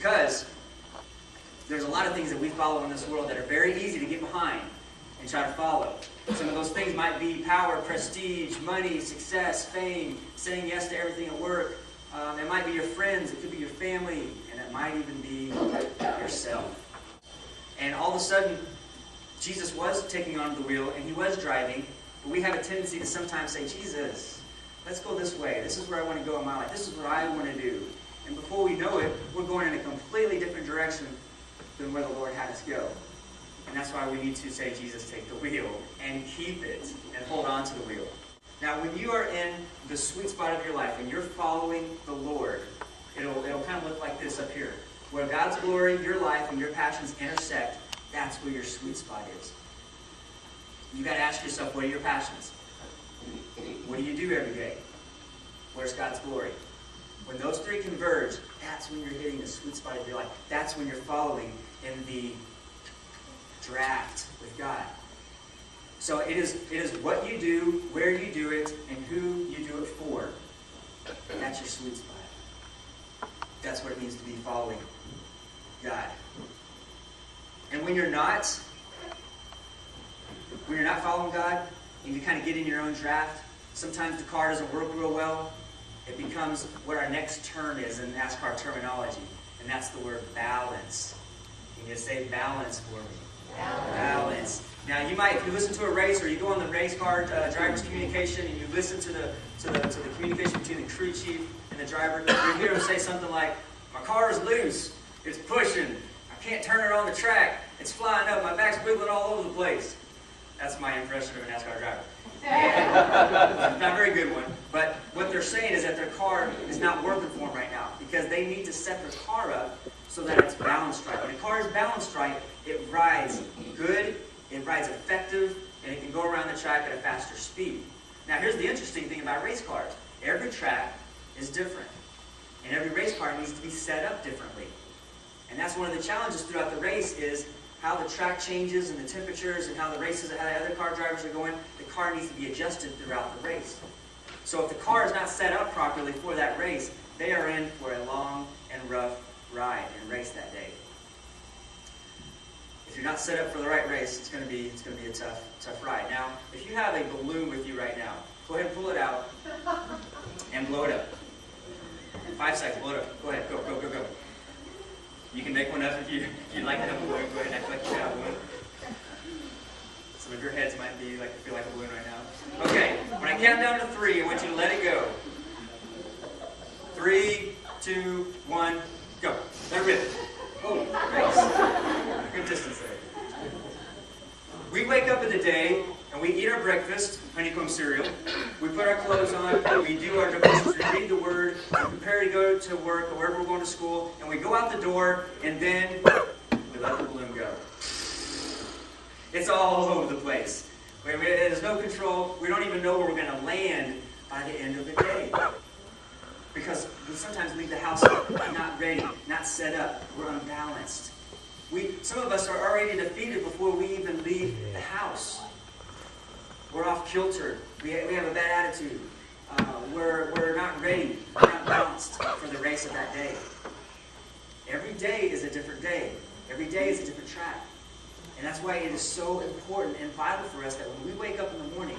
Because there's a lot of things that we follow in this world that are very easy to get behind and try to follow. Some of those things might be power, prestige, money, success, fame, saying yes to everything at work. It might be your friends, it could be your family, and it might even be yourself. And all of a sudden, Jesus was taking on the wheel, and he was driving, but we have a tendency to sometimes say, Jesus, let's go this way. This is where I want to go in my life. This is what I want to do. And before we know it, we're going in a completely different direction than where the Lord had us go. And that's why we need to say, Jesus, take the wheel, and keep it, and hold on to the wheel. Now, when you are in the sweet spot of your life, and you're following the Lord, it'll kind of look like this up here. Where God's glory, your life, and your passions intersect, that's where your sweet spot is. You got to ask yourself, what are your passions? What do you do every day? Where's God's glory? When those three converge, that's when you're hitting the sweet spot of your life. That's when you're following in the draft with God. So it is what you do, where you do it, and who you do it for. That's your sweet spot. That's what it means to be following God. And when you're not following God, and you kind of get in your own draft, sometimes the car doesn't work real well. It becomes what our next term is in NASCAR terminology, and that's the word balance. Can you say balance for me? Balance. Now, you might, if you listen to a race, or you go on the race car driver's communication, and you listen to the communication between the crew chief and the driver, you hear him say something like, "My car is loose. It's pushing. I can't turn it on the track. It's flying up. My back's wiggling all over the place." That's my impression of a NASCAR driver. And, not a very good one. But what they're saying is that their car is not working for them right now, because they need to set their car up so that it's balanced right. When a car is balanced right, it rides good, it rides effective, and it can go around the track at a faster speed. Now, here's the interesting thing about race cars. Every track is different, and every race car needs to be set up differently. And that's one of the challenges throughout the race, is how the track changes and the temperatures and how the races, how the other car drivers are going. The car needs to be adjusted throughout the race. So if the car is not set up properly for that race, they are in for a long and rough ride and race that day. If you're not set up for the right race, it's going to be a tough ride. Now, if you have a balloon with you right now, go ahead and pull it out and blow it up. 5 seconds, blow it up. Go ahead, go. You can make one up if you'd like to have a balloon. Go ahead and act like you have a balloon. Some of your heads might be like, feel like a balloon right now. Okay, when I count down to 3, I want you to let it go. 3, 2, 1, go. Let it rip. Oh, nice. Good distance there. We wake up in the day and we eat our breakfast, honeycomb cereal. We put our clothes on, we do our devotions, we read the Word, we prepare to go to work or wherever we're going to school, and we go out the door, and then we let the balloon go. It's all over the place. There's no control. We don't even know where we're going to land by the end of the day. Because we sometimes leave the house not ready, not set up. We're unbalanced. Some of us are already defeated before we even leave the house. We're off kilter. We have a bad attitude. We're not ready. We're not balanced for the race of that day. Every day is a different day. Every day is a different track. And that's why it is so important and vital for us that when we wake up in the morning,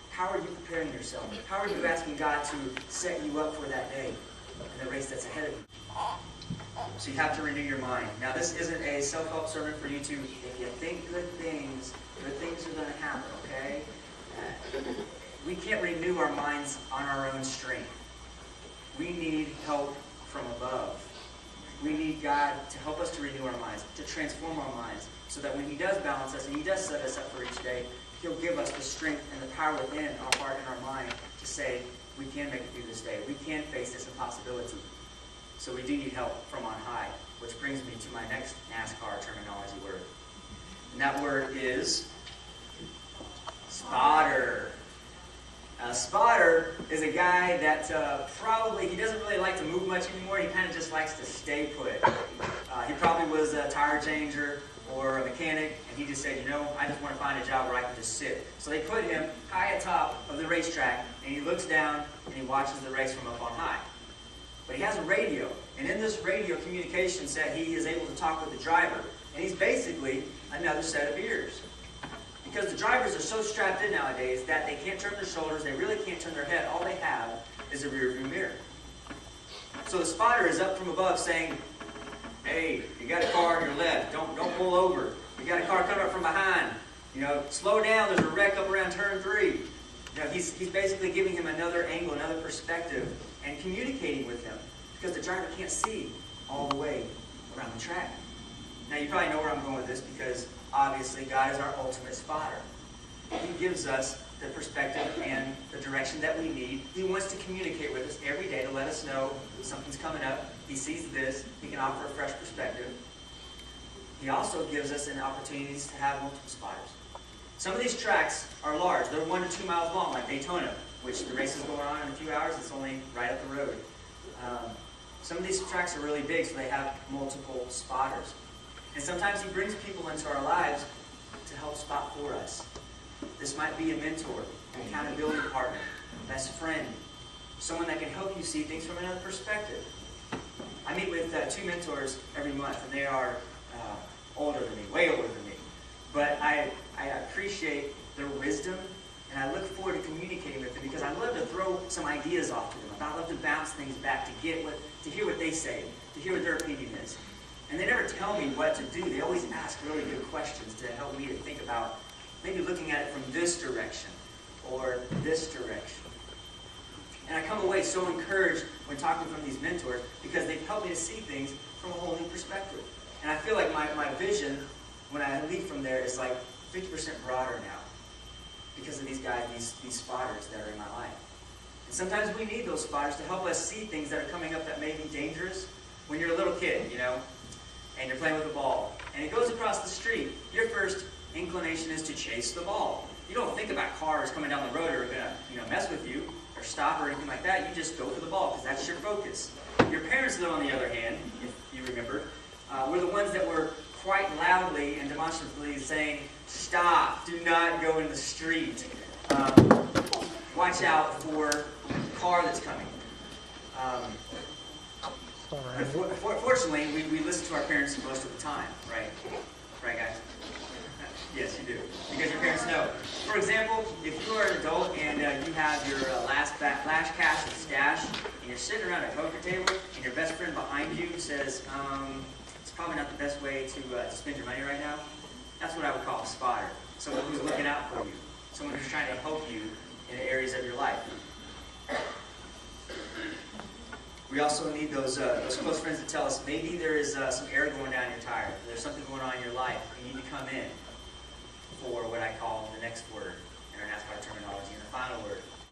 how are you preparing yourself? How are you asking God to set you up for that day and the race that's ahead of you? So you have to renew your mind. Now, this isn't a self-help sermon for you to, if you think good things are going to happen, okay? We can't renew our minds on our own strength. We need help from above. We need God to help us to renew our minds, to transform our minds, so that when He does balance us and He does set us up for each day, He'll give us the strength and the power within our heart and our mind to say, we can make it through this day. We can face this impossibility. So we do need help from on high, which brings me to my next NASCAR terminology word. And that word is spotter. A spotter is a guy that he doesn't really like to move much anymore. He kind of just likes to stay put. He probably was a tire changer or a mechanic, and he just said, I just want to find a job where I can just sit. So they put him high atop of the racetrack, and he looks down and he watches the race from up on high. But he has a radio, And in this radio communication set, he is able to talk with the driver. And he's basically another set of ears. Because the drivers are so strapped in nowadays that they can't turn their shoulders, they really can't turn their head. All they have is a rear view mirror. So the spotter is up from above saying, hey, you got a car on your left, don't pull over. You got a car coming up from behind. Slow down, there's a wreck up around turn 3. He's basically giving him another angle, another perspective, and communicating with him. Because the driver can't see all the way around the track. Now you probably know where I'm going with this because obviously God is our ultimate spotter. He gives us the perspective and the direction that we need. He wants to communicate with us every day to let us know something's coming up. He sees this. He can offer a fresh perspective. He also gives us an opportunity to have multiple spotters. Some of these tracks are large. They're 1 to 2 miles long, like Daytona, which the race is going on in a few hours. It's only right up the road. Some of these tracks are really big, so they have multiple spotters. And sometimes He brings people into our lives to help spot for us. This might be a mentor, an accountability partner, best friend, someone that can help you see things from another perspective. I meet with 2 mentors every month, and they are older than me, way older than me. But I appreciate their wisdom, and I look forward to communicating with them because I love to throw some ideas off to them. I love to bounce things back to hear what they say, to hear what their opinion is. And they never tell me what to do. They always ask really good questions to help me to think about maybe looking at it from this direction or this direction. And I come away so encouraged when talking from these mentors because they've helped me to see things from a whole new perspective. And I feel like my vision, when I leave from there, is like 50% broader now because of these guys, these spotters that are in my life. And sometimes we need those spotters to help us see things that are coming up that may be dangerous. When you're a little kid, and you're playing with a ball, and it goes across the street, your first inclination is to chase the ball. You don't think about cars coming down the road that are going to mess with you or stop or anything like that. You just go for the ball because that's your focus. Your parents, though, on the other hand, if you remember, were the ones that were quite loudly and demonstratively saying, stop, do not go in the street. Watch out for the car that's coming. Fortunately, we listen to our parents most of the time, right? Right, guys? Yes, you do. Because your parents know. For example, if you are an adult and you have your last flash cash and stash, and you're sitting around a poker table, and your best friend behind you says, it's probably not the best way to spend your money right now, that's what I would call a spotter. Someone who's looking out for you. Someone who's trying to help you in areas of your life. We also need those close friends to tell us maybe there is some air going down your tire. There's something going on in your life. You need to come in for what I call the next 4